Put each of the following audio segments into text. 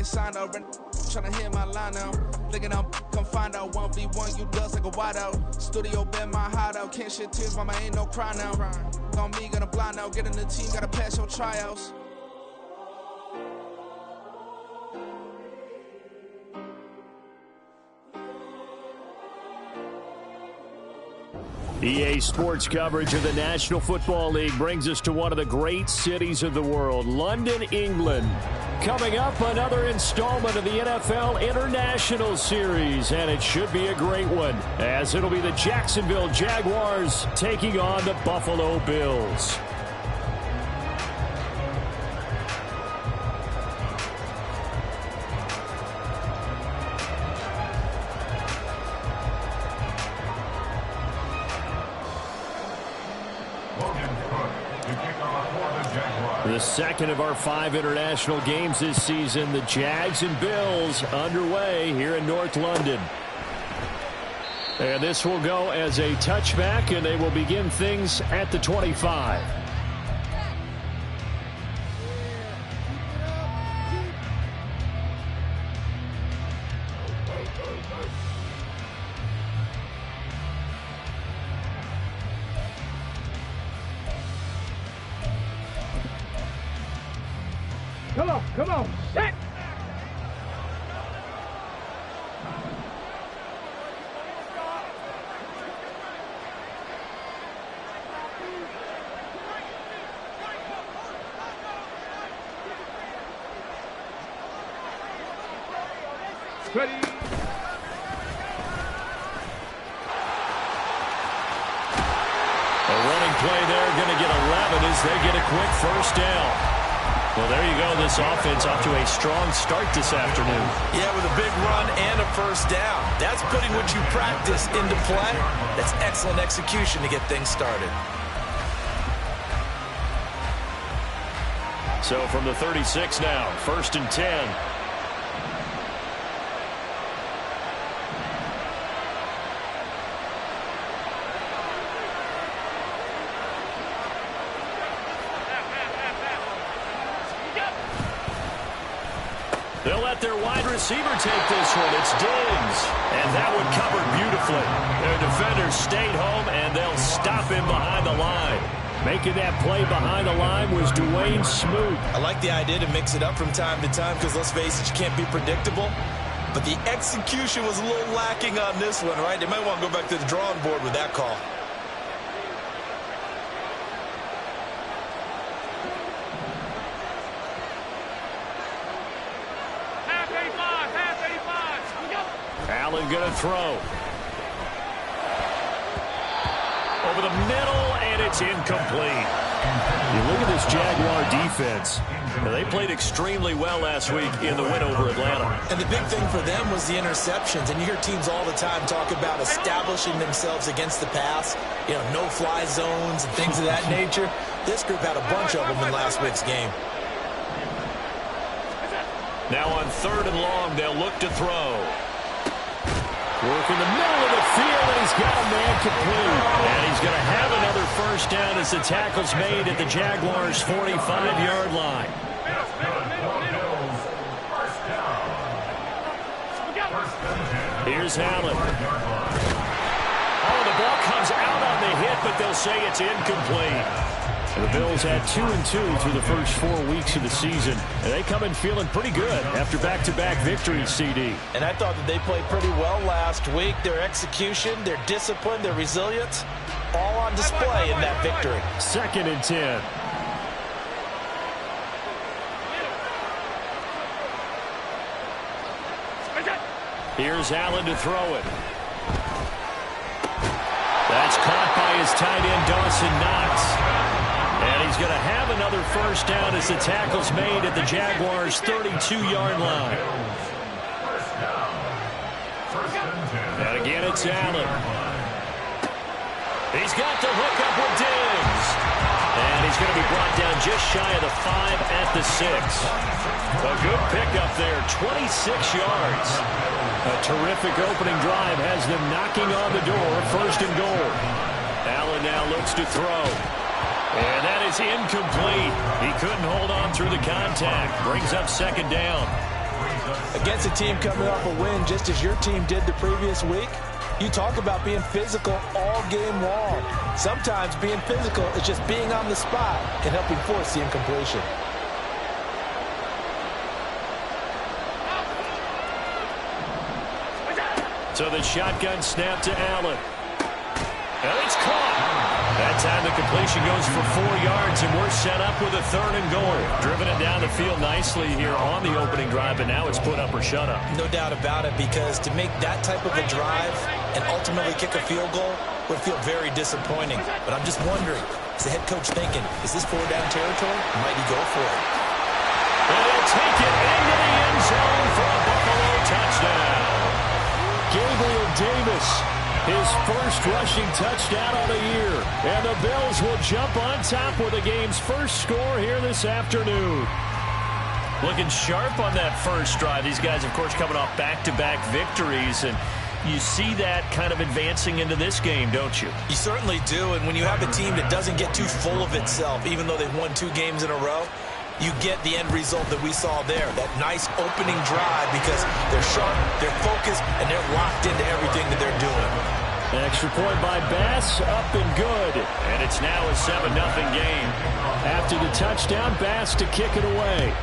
signed up, tryna hit my line now. Thinking I'm come find out 1v1, you dust like a wide out. Studio been my hideout, can't shed tears, mama ain't no cry now. On me, gonna blind out, get in the team, gotta pass your tryouts. EA Sports coverage of the National Football League brings us to one of the great cities of the world, London, England. Coming up, another installment of the NFL International Series, and it should be a great one, as it'll be the Jacksonville Jaguars taking on the Buffalo Bills. The second of our 5 international games this season, the Jags and Bills underway here in North London. And this will go as a touchback, and they will begin things at the 25. Come on, set! Ready. A running play there, going to get 11 as they get a quick first down. Well, there you go. This offense off to a strong start this afternoon. Yeah, with a big run and a first down. That's putting what you practice into play. That's excellent execution to get things started. So from the 36 now, 1st and 10. They'll let their wide receiver take this one. It's Diggs. And that one covered beautifully. Their defenders stayed home, and they'll stop him behind the line. Making that play behind the line was Dwayne Smoot. I like the idea to mix it up from time to time because, let's face it, you can't be predictable. But the execution was a little lacking on this one, right? They might want to go back to the drawing board with that call. Allen going to throw. Over the middle, and it's incomplete. You look at this Jaguar defense. They played extremely well last week in the win over Atlanta. And the big thing for them was the interceptions. And you hear teams all the time talk about establishing themselves against the pass. You know, no-fly zones and things of that nature. This group had a bunch of them in last week's game. Now on 3rd and long, they'll look to throw. Work in the middle of the field, and he's got a man complete. And he's going to have another first down as the tackle's made at the Jaguars' 45-yard line. Here's Allen. Oh, the ball comes out on the hit, but they'll say it's incomplete. The Bills had 2-2 through the first 4 weeks of the season, and they come in feeling pretty good after back-to-back victories, CD. And I thought that they played pretty well last week. Their execution, their discipline, their resilience, all on display in that victory. 2nd and 10. Here's Allen to throw it. That's caught by his tight end, Dawson Knox. And he's going to have another first down as the tackle's made at the Jaguars' 32-yard line. And again, it's Allen. He's got the hook up with Diggs. And he's going to be brought down just shy of the 5 at the 6. A good pickup there, 26 yards. A terrific opening drive has them knocking on the door, 1st and goal. Allen now looks to throw. And that is incomplete. He couldn't hold on through the contact. Brings up 2nd down. Against a team coming off a win just as your team did the previous week, you talk about being physical all game long. Sometimes being physical is just being on the spot and helping force the incompletion. So the shotgun snap to Allen. And it's caught. That time the completion goes for 4 yards, and we're set up with a 3rd and goal. Driven it down the field nicely here on the opening drive, but now it's put up or shut up. No doubt about it, because to make that type of a drive and ultimately kick a field goal would feel very disappointing. But I'm just wondering, is the head coach thinking, is this 4-down territory? Might he go for it? And they'll take it into the end zone for a Buffalo touchdown. Gabriel Davis, his first rushing touchdown on the year. And the Bills will jump on top with the game's first score here this afternoon. Looking sharp on that first drive. These guys, of course, coming off back-to-back victories. And you see that kind of advancing into this game, don't you? You certainly do. And when you have a team that doesn't get too full of itself, even though they've won 2 games in a row, you get the end result that we saw there, that nice opening drive, because they're sharp, they're focused, and they're locked into everything that they're doing. An extra point by Bass, up and good. And it's now a 7-0 game. After the touchdown, Bass to kick it away.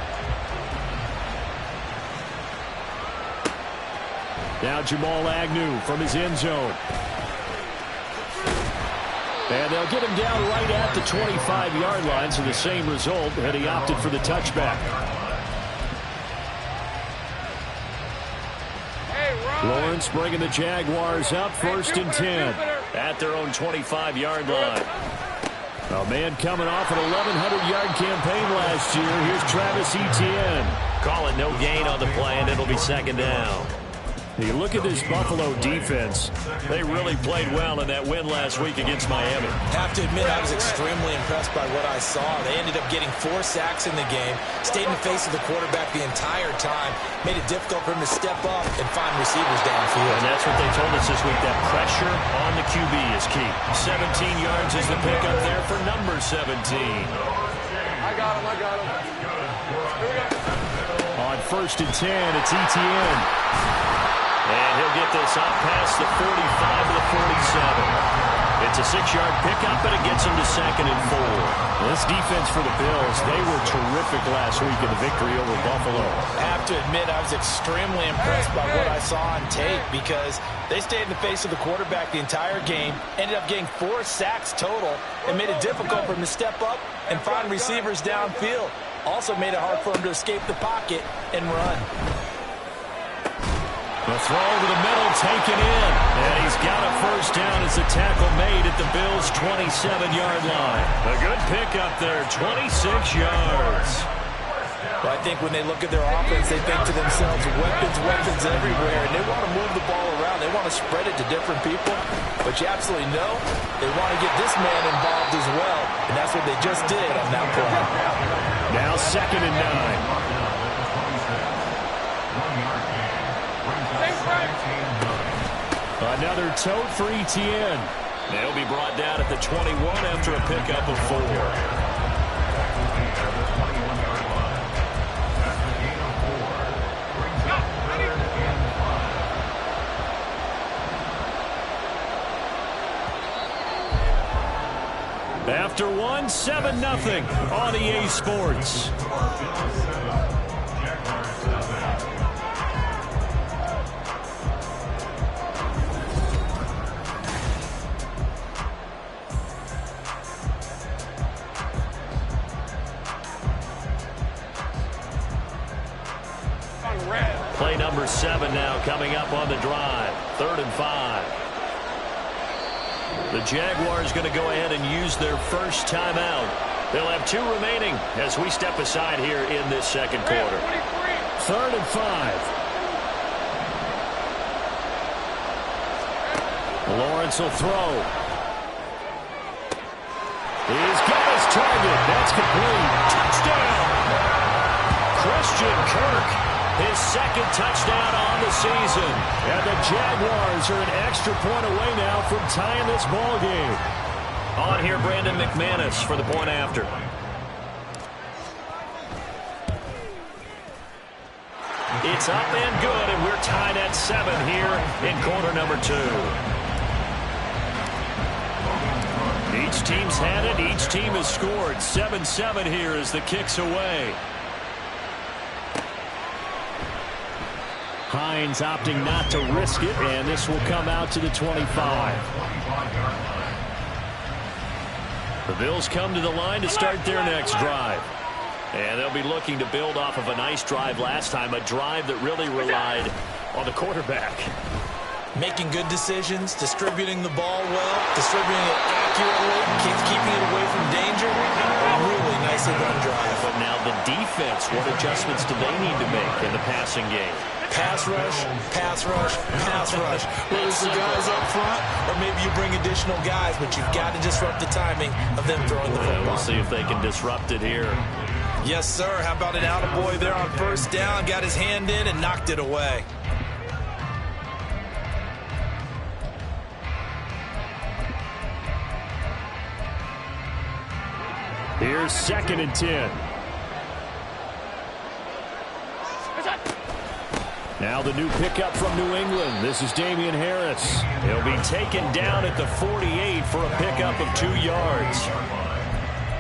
Now Jamal Agnew from his end zone. And they'll get him down right at the 25-yard line, so the same result, and he opted for the touchback. Lawrence bringing the Jaguars up, 1st and 10 at their own 25-yard line. A man coming off an 1,100-yard campaign last year. Here's Travis Etienne. Call it no gain on the play, and it'll be 2nd down. You look at this Buffalo defense. They really played well in that win last week against Miami. Have to admit, I was extremely impressed by what I saw. They ended up getting 4 sacks in the game, stayed in the face of the quarterback the entire time, made it difficult for him to step up and find receivers downfield. And that's what they told us this week, that pressure on the QB is key. 17 yards is the pickup there for number 17. I got him. Here we go. On 1st and 10, it's Etienne. And he'll get this up past the 45 to the 47. It's a 6-yard pickup, and it gets him to 2nd and 4. This defense for the Bills, they were terrific last week in the victory over Buffalo. I have to admit, I was extremely impressed by what I saw on tape, because they stayed in the face of the quarterback the entire game, ended up getting 4 sacks total, and made it difficult for him to step up and find receivers downfield. Also made it hard for him to escape the pocket and run. The throw over the middle, taken in. And he's got a 1st down as the tackle made at the Bills' 27-yard line. A good pickup there, 26 yards. Well, I think when they look at their offense, they think to themselves, weapons everywhere, and they want to move the ball around. They want to spread it to different people. But you absolutely know they want to get this man involved as well, and that's what they just did on that play. Now 2nd and 9. Another tote for Etienne. They'll be brought down at the 21 after a pickup of 4. After 1, 7-0 on EA Sports. Play number 7 now coming up on the drive. 3rd and 5. The Jaguars going to go ahead and use their first timeout. They'll have 2 remaining as we step aside here in this 2nd quarter. 3rd and 5. Lawrence will throw. He's got his target. That's complete. Touchdown! Christian Kirk. His 2nd touchdown on the season. And the Jaguars are an extra point away now from tying this ball game. On here, Brandon McManus for the point after. It's up and good, and we're tied at 7 here in quarter number 2. Each team's had it. Each team has scored. 7-7 here as the kick's away. Hines opting not to risk it, and this will come out to the 25. The Bills come to the line to start their next drive. And they'll be looking to build off of a nice drive last time, a drive that really relied on the quarterback. Making good decisions, distributing the ball well, distributing it accurately, keeping it away from danger. Really nicely run drive. But now the defense, what adjustments do they need to make in the passing game? Pass rush, pass rush, pass rush. Whether it's the guys up front or maybe you bring additional guys, but you've got to disrupt the timing of them throwing the football. We'll see if they can disrupt it here. Yes, sir. How about an attaboy there on first down? Got his hand in and knocked it away. Here's 2nd and 10. Now the new pickup from New England. This is Damian Harris. He'll be taken down at the 48 for a pickup of 2 yards.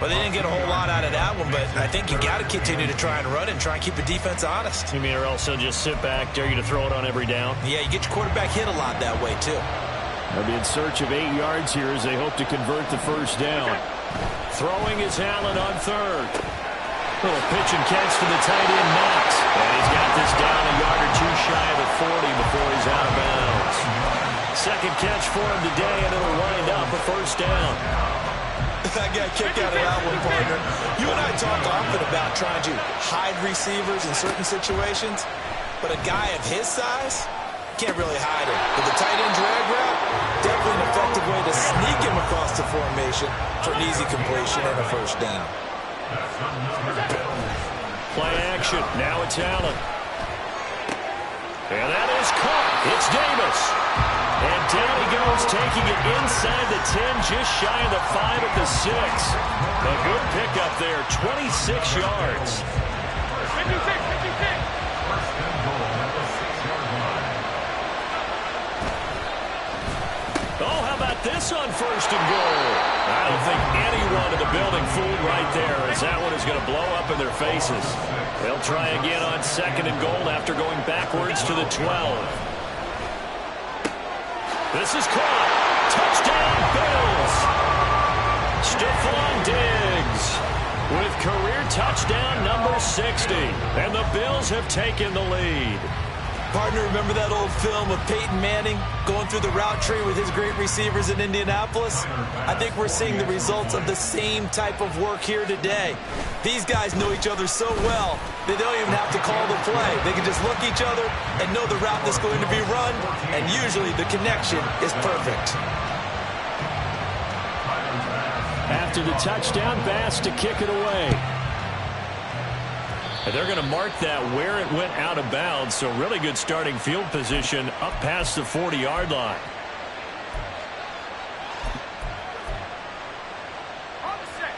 Well, they didn't get a whole lot out of that one, but I think you got to continue to try and run and try and keep the defense honest. You mean or else they'll just sit back, dare you to throw it on every down? Yeah, you get your quarterback hit a lot that way, too. They'll be in search of 8 yards here as they hope to convert the first down. Throwing is Allen on 3rd. Little pitch and catch to the tight end, Knox. And he's got this down a yard or 2 shy of the 40 before he's out of bounds. 2nd catch for him today, and it'll wind up a first down. I got a kick out of that one, partner. You and I talk often about trying to hide receivers in certain situations, but a guy of his size can't really hide it. With the tight end drag route, definitely an effective way to sneak him across the formation for an easy completion and a first down. Play action. Now it's Allen. And that is caught. It's Davis. And down he goes, taking it inside the 10, just shy of the 5 at the 6. A good pickup there, 26 yards. 56. Oh, how about this on 1st and goal? I don't think anyone in the building fooled right there, as that one is going to blow up in their faces. They'll try again on 2nd and goal after going backwards to the 12. This is caught. Touchdown, Bills. Stephon Diggs with career touchdown number 60. And the Bills have taken the lead. Partner, remember that old film of Peyton Manning going through the route tree with his great receivers in Indianapolis? I think we're seeing the results of the same type of work here today. These guys know each other so well, they don't even have to call the play. They can just look each other and know the route that's going to be run, and usually the connection is perfect. After the touchdown, Bass to kick it away. And they're going to mark that where it went out of bounds, so really good starting field position up past the 40-yard line.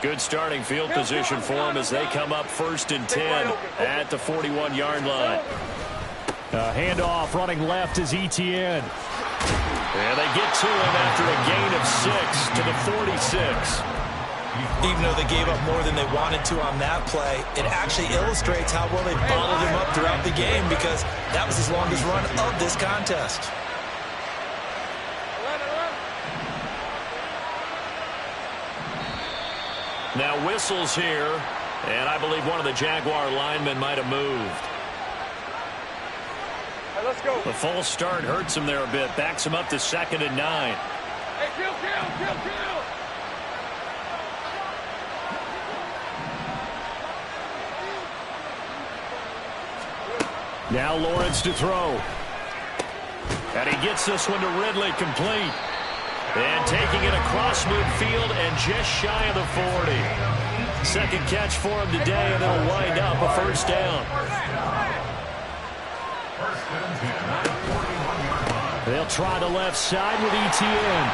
Good starting field position for them as they come up 1st and 10 at the 41-yard line. Handoff running left is Etienne. And they get to him after a gain of 6 to the 46. Even though they gave up more than they wanted to on that play, it actually illustrates how well they bottled him up throughout the game, because that was his longest run of this contest. Now whistles here, and I believe one of the Jaguar linemen might have moved. Hey, let's go. The false start hurts him there a bit, backs him up to 2nd and 9. Hey, kill. Now Lawrence to throw. And he gets this one to Ridley, complete. And taking it across midfield and just shy of the 40. 2nd catch for him today, and it'll wind up a first down. They'll try the left side with Etienne.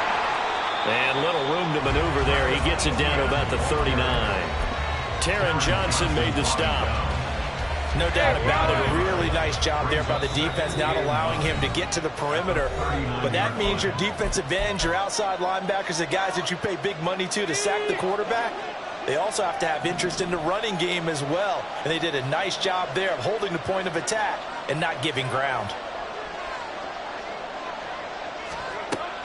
And little room to maneuver there. He gets it down to about the 39. Taron Johnson made the stop. No doubt about it. A really nice job there by the defense, not allowing him to get to the perimeter. But that means your defensive ends, your outside linebackers, the guys that you pay big money to sack the quarterback, they also have to have interest in the running game as well. And they did a nice job there of holding the point of attack and not giving ground.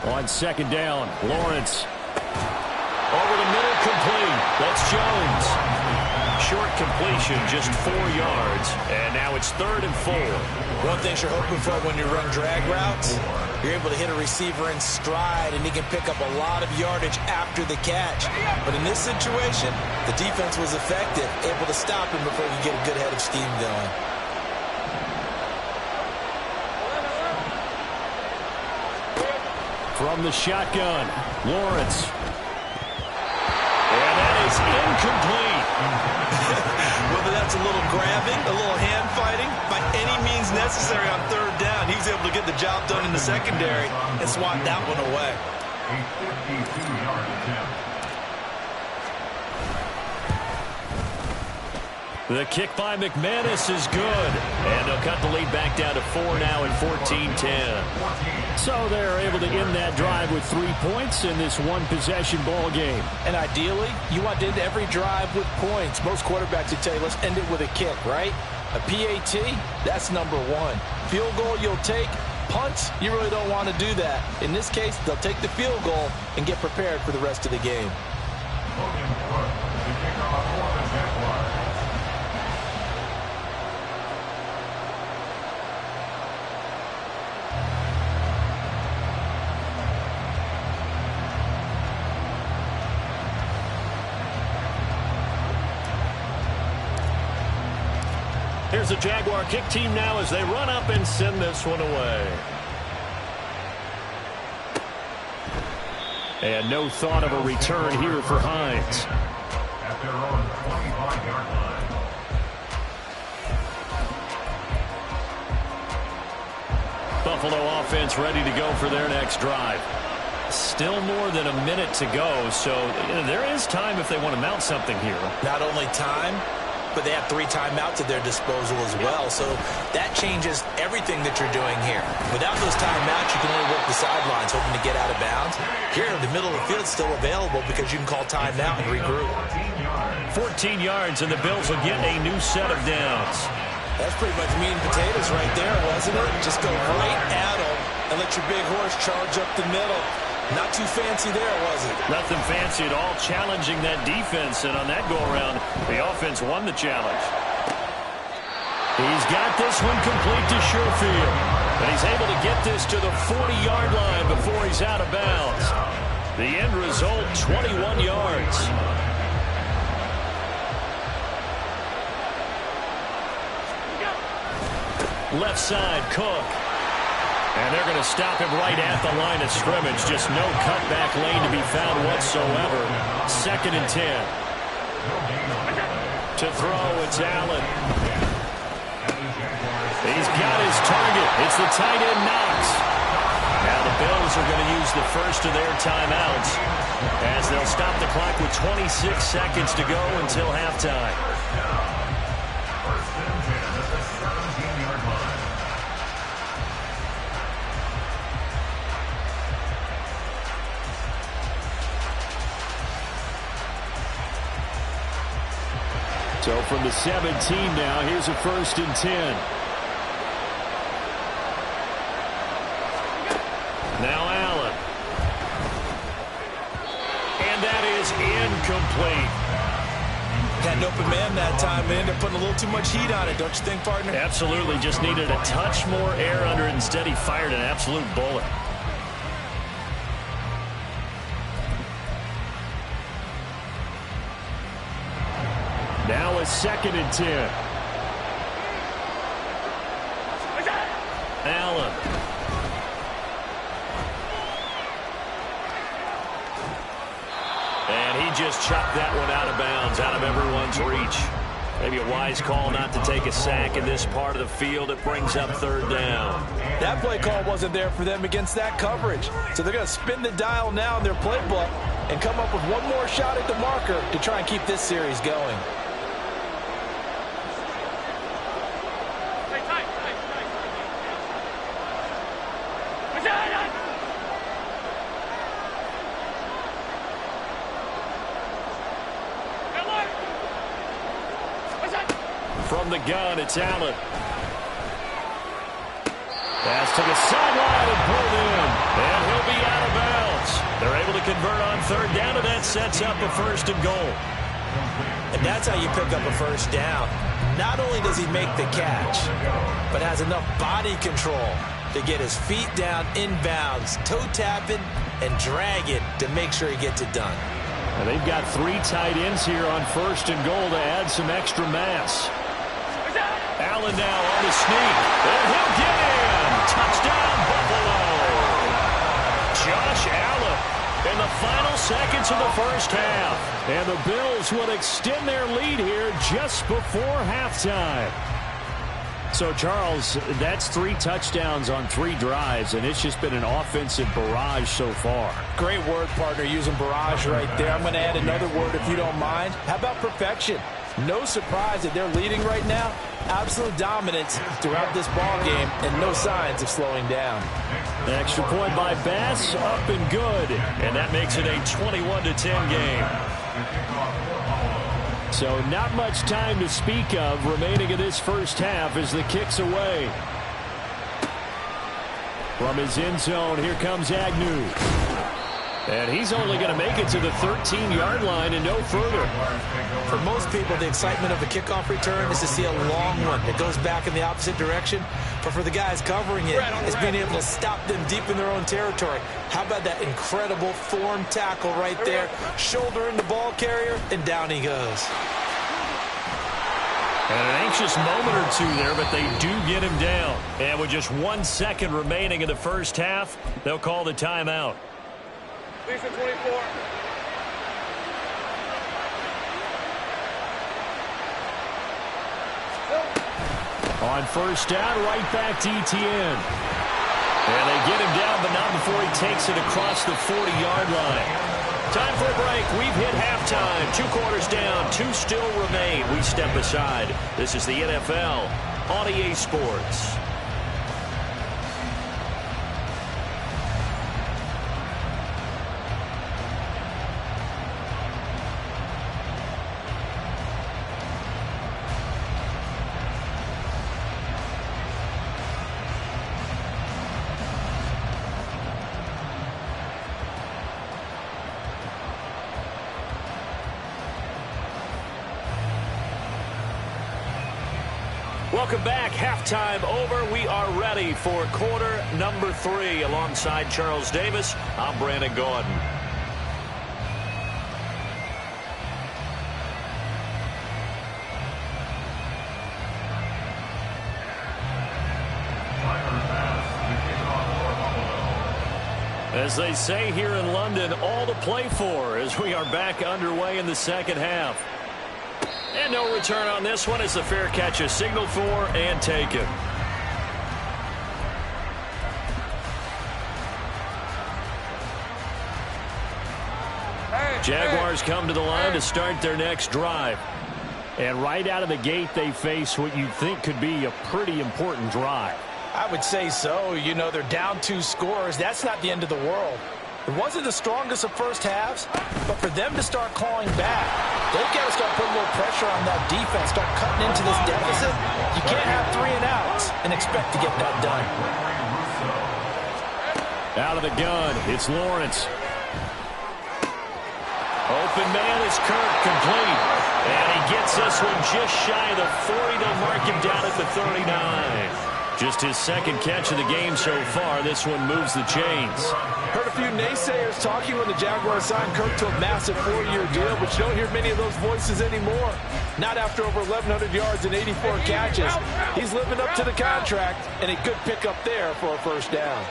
On second down, Lawrence. Over the middle, complete. That's Jones. Short completion, just 4 yards. And now it's 3rd and 4. One thing you're hoping for when you run drag routes, you're able to hit a receiver in stride, and he can pick up a lot of yardage after the catch. But in this situation, the defense was effective, able to stop him before he could get a good head of steam going. From the shotgun, Lawrence. And that is incomplete. Whether that's a little grabbing, a little hand fighting, by any means necessary on 3rd down, he's able to get the job done in the secondary and swat that one away. A 52-yard attempt. The kick by McManus is good. And they'll cut the lead back down to 4 now at 14-10. So they're able to end that drive with 3 points in this one-possession ball game. And ideally, you want to end every drive with points. Most quarterbacks would tell you, let's end it with a kick, right? A PAT, that's number 1. Field goal you'll take. Punts, you really don't want to do that. In this case, they'll take the field goal and get prepared for the rest of the game. Logan Brooks to kick off for the Jaguars. Here's the Jaguar kick team now as they run up and send this one away. And no thought of a return here for Hines. At their own 25-yard line. Buffalo offense ready to go for their next drive. Still more than a minute to go, so there is time if they want to mount something here. Not only time, but they have 3 timeouts at their disposal as well, so that changes everything that you're doing here. Without those timeouts, you can only work the sidelines, hoping to get out of bounds. Here, the middle of the field is still available because you can call timeout and regroup. 14 yards, and the Bills will get a new set of downs. That's pretty much meat and potatoes right there, wasn't it? Just go right at them and let your big horse charge up the middle. Not too fancy there, was it? Nothing fancy at all, challenging that defense, and on that go-around, the offense won the challenge. He's got this one complete to Sherfield, and he's able to get this to the 40-yard line before he's out of bounds. The end result, 21 yards. Left side, Cook. And they're going to stop him right at the line of scrimmage. Just no cutback lane to be found whatsoever. 2nd and 10. To throw, it's Allen. He's got his target. It's the tight end, Knox. Now the Bills are going to use the first of their timeouts as they'll stop the clock with 26 seconds to go until halftime. First and 10 at the 17-yard line. So from the 17 now, here's a 1st and 10. Now Allen. And that is incomplete. Had an open man that time, and ended up putting a little too much heat on it, don't you think, partner? Absolutely. Just needed a touch more air under it. Instead, he fired an absolute bullet. Now a 2nd and 10. Allen. And he just chopped that one out of bounds, out of everyone's reach. Maybe a wise call not to take a sack in this part of the field. It brings up 3rd down. That play call wasn't there for them against that coverage. So they're going to spin the dial now in their playbook and come up with one more shot at the marker to try and keep this series going. from the gun, it's Allen. Pass to the sideline and pulled in. And he'll be out of bounds. They're able to convert on third down, and that sets up a 1st and goal. And that's how you pick up a first down. Not only does he make the catch, but has enough body control to get his feet down inbounds, toe tapping, and drag it to make sure he gets it done. And they've got 3 tight ends here on 1st and goal to add some extra mass. Allen now on the sneak, and he'll get in. Touchdown, Buffalo. Josh Allen in the final seconds of the first half. And the Bills will extend their lead here just before halftime. So, Charles, that's 3 touchdowns on 3 drives, and it's just been an offensive barrage so far. Great word, partner, using barrage right there. I'm going to add another word if you don't mind. How about perfection? No surprise that they're leading right now. Absolute dominance throughout this ball game and no signs of slowing down. The extra point by Bass, up and good. And that makes it a 21-10 game. So not much time to speak of remaining in this first half as the kick's away. From his end zone, here comes Agnew. And he's only going to make it to the 13-yard line and no further. For most people, the excitement of a kickoff return is to see a long one that goes back in the opposite direction. But for the guys covering it, it's being able to stop them deep in their own territory. How about that incredible form tackle right there? Shouldering the ball carrier, and down he goes. And an anxious moment or two there, but they do get him down. And with just 1 second remaining in the first half, they'll call the timeout. Lisa 24. On first down, right back to Etienne. And they get him down, but not before he takes it across the 40-yard line. Time for a break. We've hit halftime. 2 quarters down. 2 still remain. We step aside. This is the NFL on EA Sports. Welcome back. Halftime over. We are ready for quarter number 3. Alongside Charles Davis, I'm Brandon Gordon. As they say here in London, all to play for as we are back underway in the second half. And no return on this one as the fair catch is signaled for and taken. Jaguars come to the line to start their next drive. And right out of the gate, they face what you think could be a pretty important drive. I would say so. You know, they're down 2 scores. That's not the end of the world. It wasn't the strongest of first halves, but for them to start clawing back, they've got to start putting a little pressure on that defense, start cutting into this deficit. You can't have 3 and outs and expect to get that done. Out of the gun, it's Lawrence. Open man is Kirk, complete. And he gets this one just shy of the 40. They'll mark him down at the 39. Just his second catch of the game so far. This one moves the chains. Heard a few naysayers talking when the Jaguars signed Kirk to a massive 4-year deal, but you don't hear many of those voices anymore. Not after over 1,100 yards and 84 catches. He's living up to the contract, and a good pickup there for a first down.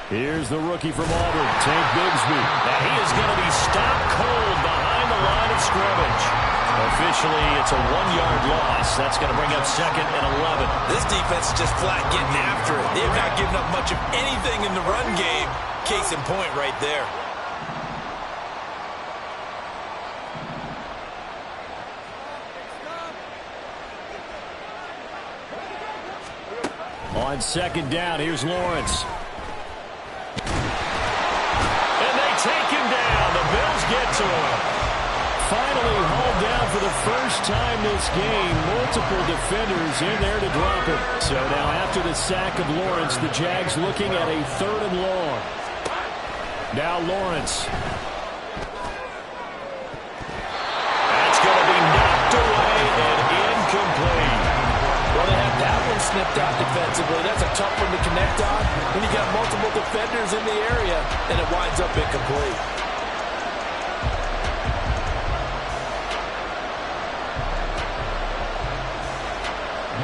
Here's the rookie from Auburn, Tank Bigsby. Now he is going to be stopped cold behind the line of scrimmage. Officially, it's a 1-yard loss. That's going to bring up 2nd and 11. This defense is just flat getting after it. They've not given up much of anything in the run game. Case in point right there. On 2nd down, here's Lawrence. And they take him down. The Bills get to him. Finally hauled down first time this game, multiple defenders in there to drop it. So now after the sack of Lawrence, the Jags looking at a 3rd and long. Now Lawrence. That's going to be knocked away and incomplete. Well, they had that one snipped out defensively. That's a tough one to connect on when you got multiple defenders in the area, and it winds up incomplete.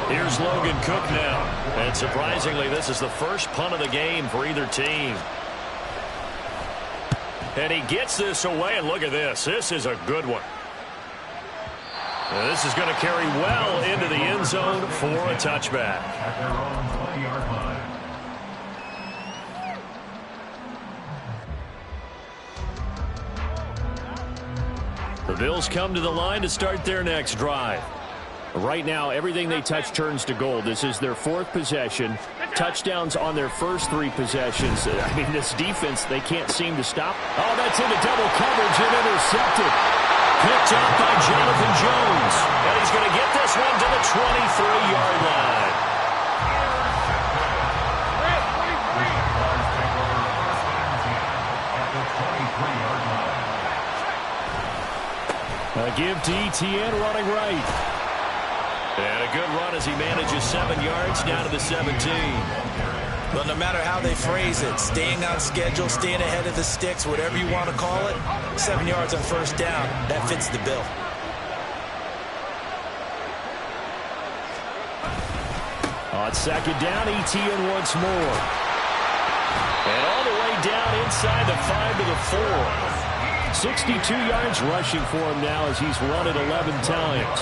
Here's Logan Cook now. And surprisingly, this is the first punt of the game for either team. And he gets this away, and look at this. This is a good one. And this is going to carry well into the end zone for a touchback. At their own 20-yard line. The Bills come to the line to start their next drive. Right now, everything they touch turns to gold. This is their 4th possession. Touchdowns on their first 3 possessions. I mean, this defense, they can't seem to stop. Oh, that's into double coverage and intercepted. Picked up by Jonathan Jones. And he's going to get this one to the 23-yard line. A give to Etienne running right. And a good run as he manages 7 yards down to the 17. Well, no matter how they phrase it, staying on schedule, staying ahead of the sticks, whatever you want to call it, 7 yards on first down, that fits the bill. On 2nd down, Etienne once more. And all the way down inside the 5 to the 4. 62 yards rushing for him now as he's run it 11 times.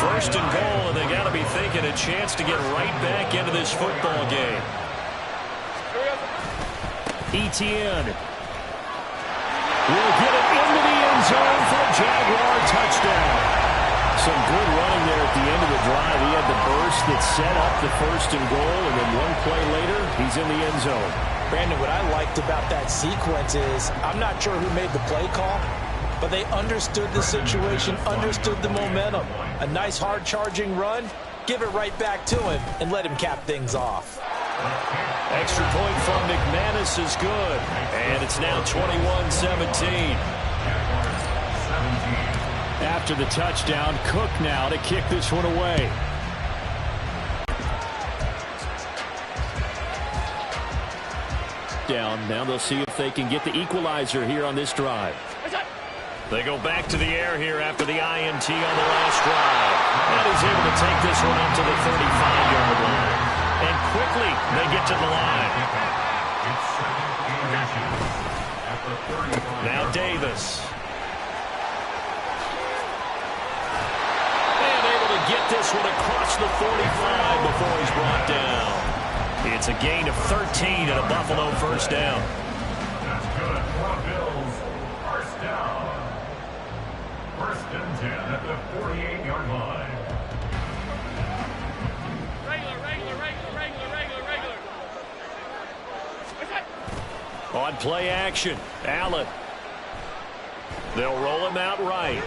First and goal, and they got to be thinking a chance to get right back into this football game. Etienne will get it into the end zone for a Jaguar touchdown. Some good running there at the end of the drive. He had the burst that set up the 1st and goal, and then one play later, he's in the end zone. Brandon, what I liked about that sequence is I'm not sure who made the play call, but they understood the situation, understood the momentum. A nice hard-charging run, give it right back to him, and let him cap things off. Extra point from McManus is good, and it's now 21-17. After the touchdown, Cook now to kick this one away. Now they'll see if they can get the equalizer here on this drive. They go back to the air here after the INT on the last drive. And he's able to take this one up to the 35-yard line. And quickly, they get to the line. Now Davis. And able to get this one across the 45 before he's brought down. It's a gain of 13 and a Buffalo first down. That's good for Bills. First down. 1st and 10 at the 48-yard line. Regular. On play action, Allen. They'll roll him out right.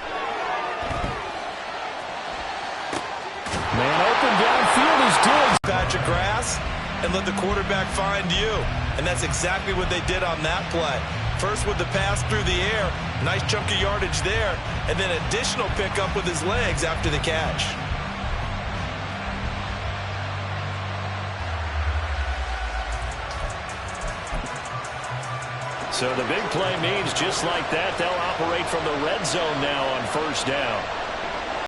Man open downfield is doing. Patch of grass and let the quarterback find you. And that's exactly what they did on that play. First with the pass through the air, nice chunk of yardage there, and then additional pickup with his legs after the catch. So the big play means just like that, they'll operate from the red zone now on first down.